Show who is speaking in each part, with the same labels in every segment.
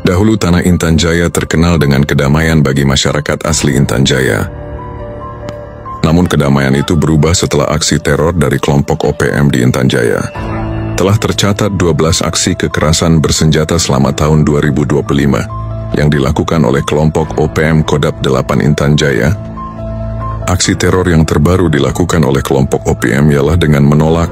Speaker 1: Dahulu tanah Intan Jaya terkenal dengan kedamaian bagi masyarakat asli Intan Jaya. Namun kedamaian itu berubah setelah aksi teror dari kelompok OPM di Intan Jaya. Telah tercatat 12 aksi kekerasan bersenjata selama tahun 2025 yang dilakukan oleh kelompok OPM Kodap 8 Intan Jaya. Aksi teror yang terbaru dilakukan oleh kelompok OPM ialah dengan menolak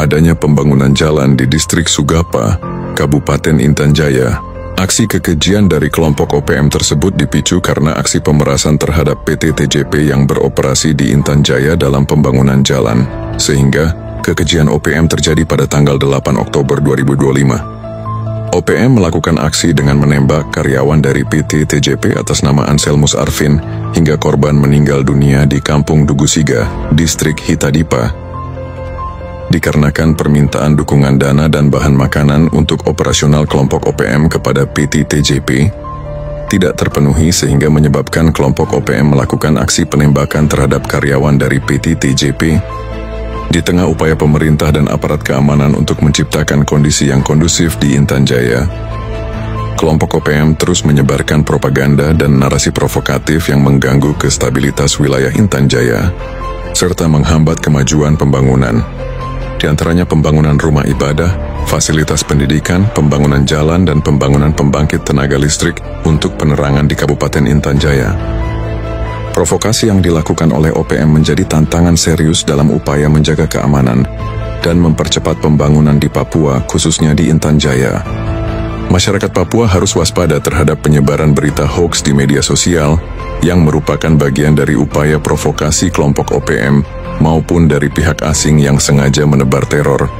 Speaker 1: adanya pembangunan jalan di distrik Sugapa, Kabupaten Intan Jaya. Aksi kekejian dari kelompok OPM tersebut dipicu karena aksi pemerasan terhadap PT TJP yang beroperasi di Intan Jaya dalam pembangunan jalan, sehingga kekejian OPM terjadi pada tanggal 8 Oktober 2025. OPM melakukan aksi dengan menembak karyawan dari PT TJP atas nama Anselmus Arvin hingga korban meninggal dunia di Kampung Dugusiga, Distrik Hitadipa. Dikarenakan permintaan dukungan dana dan bahan makanan untuk operasional kelompok OPM kepada PT TJP tidak terpenuhi sehingga menyebabkan kelompok OPM melakukan aksi penembakan terhadap karyawan dari PT TJP. Di tengah upaya pemerintah dan aparat keamanan untuk menciptakan kondisi yang kondusif di Intan Jaya, kelompok OPM terus menyebarkan propaganda dan narasi provokatif yang mengganggu kestabilitas wilayah Intan Jaya, serta menghambat kemajuan pembangunan. Di antaranya pembangunan rumah ibadah, fasilitas pendidikan, pembangunan jalan, dan pembangunan pembangkit tenaga listrik untuk penerangan di Kabupaten Intan Jaya. Provokasi yang dilakukan oleh OPM menjadi tantangan serius dalam upaya menjaga keamanan dan mempercepat pembangunan di Papua, khususnya di Intan Jaya. Masyarakat Papua harus waspada terhadap penyebaran berita hoaks di media sosial yang merupakan bagian dari upaya provokasi kelompok OPM maupun dari pihak asing yang sengaja menebar teror,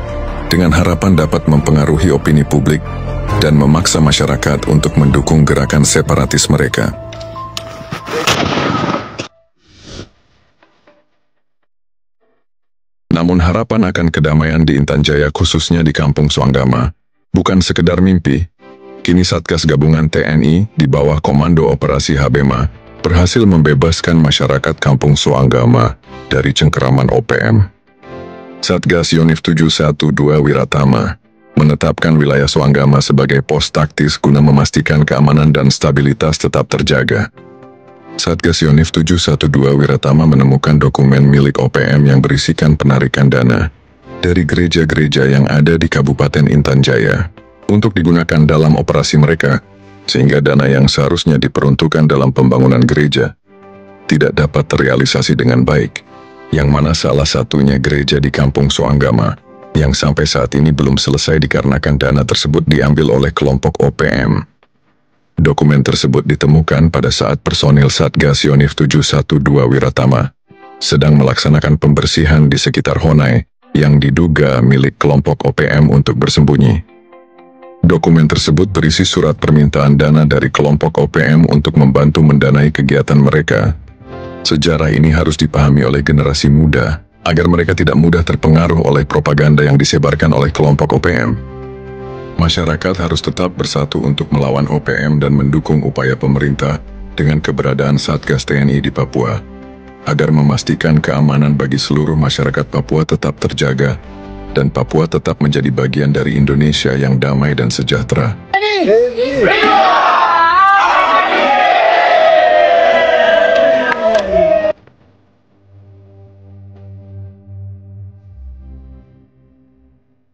Speaker 1: dengan harapan dapat mempengaruhi opini publik dan memaksa masyarakat untuk mendukung gerakan separatis mereka. Namun harapan akan kedamaian di Intan Jaya khususnya di Kampung Suanggama bukan sekedar mimpi. Kini Satgas Gabungan TNI di bawah Komando Operasi Habema berhasil membebaskan masyarakat Kampung Suanggama dari cengkeraman OPM. Satgas Yonif 712 Wiratama menetapkan wilayah Suanggama sebagai pos taktis guna memastikan keamanan dan stabilitas tetap terjaga. Satgas Yonif 712 Wiratama menemukan dokumen milik OPM yang berisikan penarikan dana dari gereja-gereja yang ada di Kabupaten Intan Jaya untuk digunakan dalam operasi mereka, sehingga dana yang seharusnya diperuntukkan dalam pembangunan gereja tidak dapat terrealisasi dengan baik, yang mana salah satunya gereja di Kampung Suanggama, yang sampai saat ini belum selesai dikarenakan dana tersebut diambil oleh kelompok OPM. Dokumen tersebut ditemukan pada saat personil Satgas Yonif 712 Wiratama sedang melaksanakan pembersihan di sekitar Honai yang diduga milik kelompok OPM untuk bersembunyi. Dokumen tersebut berisi surat permintaan dana dari kelompok OPM untuk membantu mendanai kegiatan mereka. Sejarah ini harus dipahami oleh generasi muda, agar mereka tidak mudah terpengaruh oleh propaganda yang disebarkan oleh kelompok OPM. Masyarakat harus tetap bersatu untuk melawan OPM dan mendukung upaya pemerintah dengan keberadaan Satgas TNI di Papua, agar memastikan keamanan bagi seluruh masyarakat Papua tetap terjaga, dan Papua tetap menjadi bagian dari Indonesia yang damai dan sejahtera.